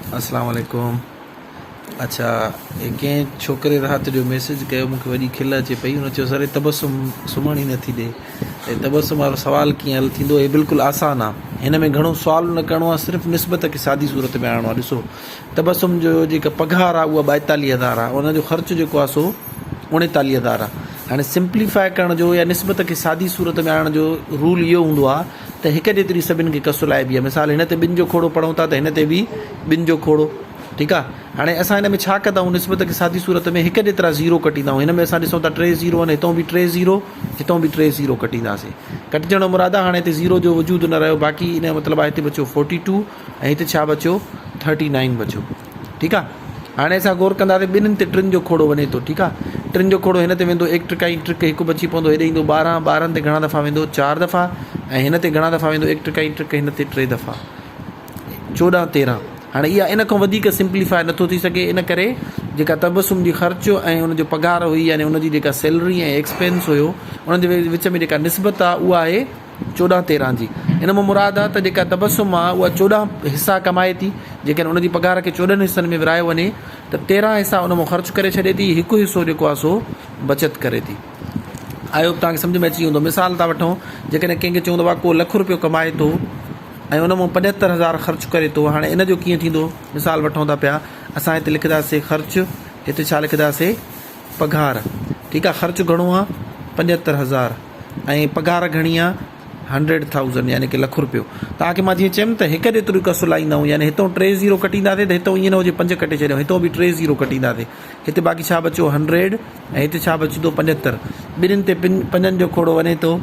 अस्सलाम वालेकुम। अच्छा, कंहिं छोकिरे राति जो मैसेज कयो, मूंखे वॾी खिल अचे पई। हुन चयो सर तबसुम सुम्हण ई नथी ॾे। तबसुम वारो सुवालु कीअं हल थींदो? हे बिल्कुलु आसान आहे, हिन में घणो सुवाल न करिणो आहे, सिर्फ़ु निस्बत खे सादी सूरत में आणिणो आहे। ॾिसो, तबसुम जो जेका पघार आहे उहा 42,000 आहे, उनजो ख़र्चु जेको आहे सो 39,000 आहे। हाणे सिंप्लीफाए करण जो या निस्बत खे सादी सूरत में आणण जो रूल इहो हूंदो आहे त हिकु जेतिरी सभिनि खे कसुलाइबी आहे। मिसाल हिन ते ॿिनि जो खोड़ो पढ़ूं था त हिन ते बि ॿिनि जो खोड़ो, ठीकु आहे। हाणे असां हिन में छा कंदा आहियूं, निस्बत खे सादी सूरत में हिकु जेतिरा ज़ीरो कटींदा आहियूं। हिन में असां ॾिसूं था 3 ज़ीरो आहिनि, हितां बि 3 ज़ीरो, हितां बि 3 ज़ीरो कटींदासीं। कटिजण जो मुराद आहे हाणे हिते ज़ीरो जो वजूद न रहियो, बाक़ी इन जो मतिलबु आहे हिते बचियो 42 ऐं हिते छा बचियो 39 बचियो, ठीकु आहे। हाणे असां गौर कंदासीं ॿिन्हिनि ते 3 जो खोड़ो वञे थो, ठीकु आहे। 3 जो खोड़ो हिन ते वेंदो 1 ट्रिक ऐं ट्रिक हिकु बची पवंदो, हेॾे ईंदो 12, 12 ते घणा दफ़ा वेंदो 4 दफ़ा, ऐं हिन ते घणा दफ़ा वेंदो 1 ट्रिक ऐं ट्रिक हिन ते 3 दफ़ा, 14, 13। हाणे इहा इन खां वधीक सिंप्लीफाई नथो थी सघे, इन करे जेका तबसुम जी ख़र्चु ऐं उनजो पघार हुई, यानी उनजी जेका सैलरी ऐं एक्सपेंस हुयो, उनजे विच में जेका निस्बत आहे उहा आहे 14, 13 जी। इन मां मुराद आहे त जेका तबसुम आहे उहा 14 हिसा कमाए थी, जेकॾहिं उनजी पघार खे 14 हिसनि में विरायो वञे त 13 हिसा उन मां ख़र्चु करे छॾे थी, हिकु हिसो जेको आहे सो बचति करे थी। आयो तव्हांखे सम्झ में अची वेंदो। मिसाल था वठूं, जेकॾहिं कंहिंखे चवंदो आहे को ₹1,00,000 कमाए थो ऐं उन मां 75,000 ख़र्चु करे थो। हाणे इन जो कीअं थींदो, मिसाल वठूं था पिया, असां हिते लिखंदासीं ख़र्चु, हिते छा लिखंदासीं पघार, ठीकु आहे। ख़र्चु घणो आहे 75,000 ऐं पघार घणी आहे 100,000, यानी कि ₹1,00,000। तव्हांखे मां जीअं चयुमि त हिकु जेतिरो कसुलाईंदा आहियूं, यानी हितां 3 ज़ीरो कटींदासीं त हितां ईअं न हुजे 5 कटे छॾियूं, हितां बि 3 ज़ीरो कटींदासीं, हिते बाक़ी छा बचियो 100 ऐं हिते छा बची थो 75। ॿिन्हिनि ते 5 जो खोड़ो वञे थो,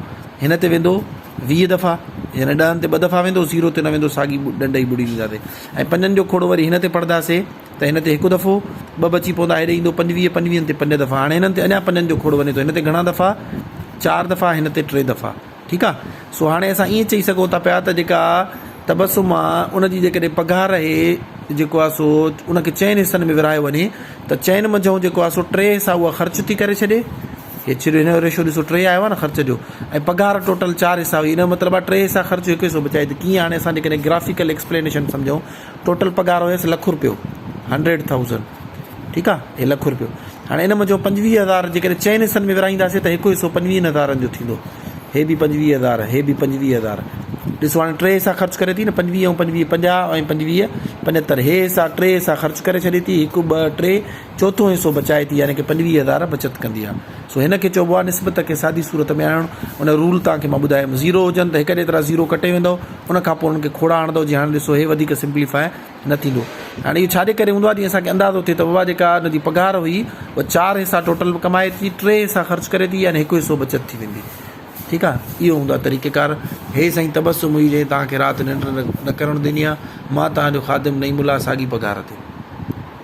हिन ते वेंदो 20 दफ़ा, यानी 10 ते 2 दफ़ा वेंदो, 0 ते न वेंदो, साॻी ॾंड ई ॿुड़ी ॾींदासीं। ऐं 5 जो खोड़ो वरी हिन ते पढ़ंदासीं त हिन ते हिकु दफ़ो 2 बची पवंदा, हेॾे ईंदो 25, 25 ते 5 दफ़ा। हाणे हिननि ते अञा 5 जो खोड़ो वञे थो, हिन ते घणा दफ़ा 4 दफ़ा, हिन ते 3 दफ़ा, ठीकु आहे। सो हाणे असां ईअं चई सघूं था पिया त जेका तबसुम आहे उनजी जेकॾहिं पघार आहे जेको आहे सो उनखे 4 हिसनि में विरायो वञे त 4 मंझां जेको आहे सो 3 हिसा उहा ख़र्चु थी करे छॾे। हे छिरो हिन जो रेशो ॾिसो 3 आयो आहे न ख़र्च जो, ऐं पघार टोटल 4 हिसा हुई, इन जो मतिलबु आहे 3 हिसा ख़र्चु 1 हिसो बचाए थी। कीअं? हाणे असां जेकॾहिं ग्राफिकल एक्सप्लेनेशन सम्झूं, टोटल पघार हुयसि ₹1,00,000, 100,000, ठीकु आहे, हे ₹1,00,000। हाणे इन मंझां 25,000 जेकॾहिं 4 हिसनि में विराईंदासीं त 1 हिसो 25,000 जो थींदो, हे बि 25,000, हे बि 25,000। ॾिसो हाणे 3 हिसा ख़र्चु करे थी न, 25 ऐं 25 50 ऐं 25 75, हे हिसा 3 हिसा ख़र्चु करे छॾे थी, 1 2 3 चोथों हिसो बचाए थी, यानी कि 25,000 बचति कंदी आहे। सो हिन खे चइबो आहे निस्बत खे सादी सूरत में आणणु। उन रूल तव्हांखे मां ॿुधायुमि, ज़ीरो हुजनि त हिकु जेतिरा ज़ीरो कटे वेंदो, उनखां पोइ उन्हनि खे खोड़ा आणंदो। जीअं हाणे ॾिसो, हे वधीक सिंप्लीफाए न थींदो। हाणे इहो छाजे करे हूंदो आहे, जीअं असांखे अंदाज़ो थिए त बाबा जेका हुनजी पघार हुई उहा 4 हिसा टोटल कमाए थी, 3 हिसा ख़र्चु करे थी, यानी 1 हिसो बचति थी वेंदी, ठीकु आहे। इहो हूंदो आहे तरीक़ेकार। हे साईं तबसुम हुई जे तव्हांखे राति निंड न करणु ॾिनी आहे। मां तव्हांजो ख़ादिम नईमुल्ला, साॻी पघार ते।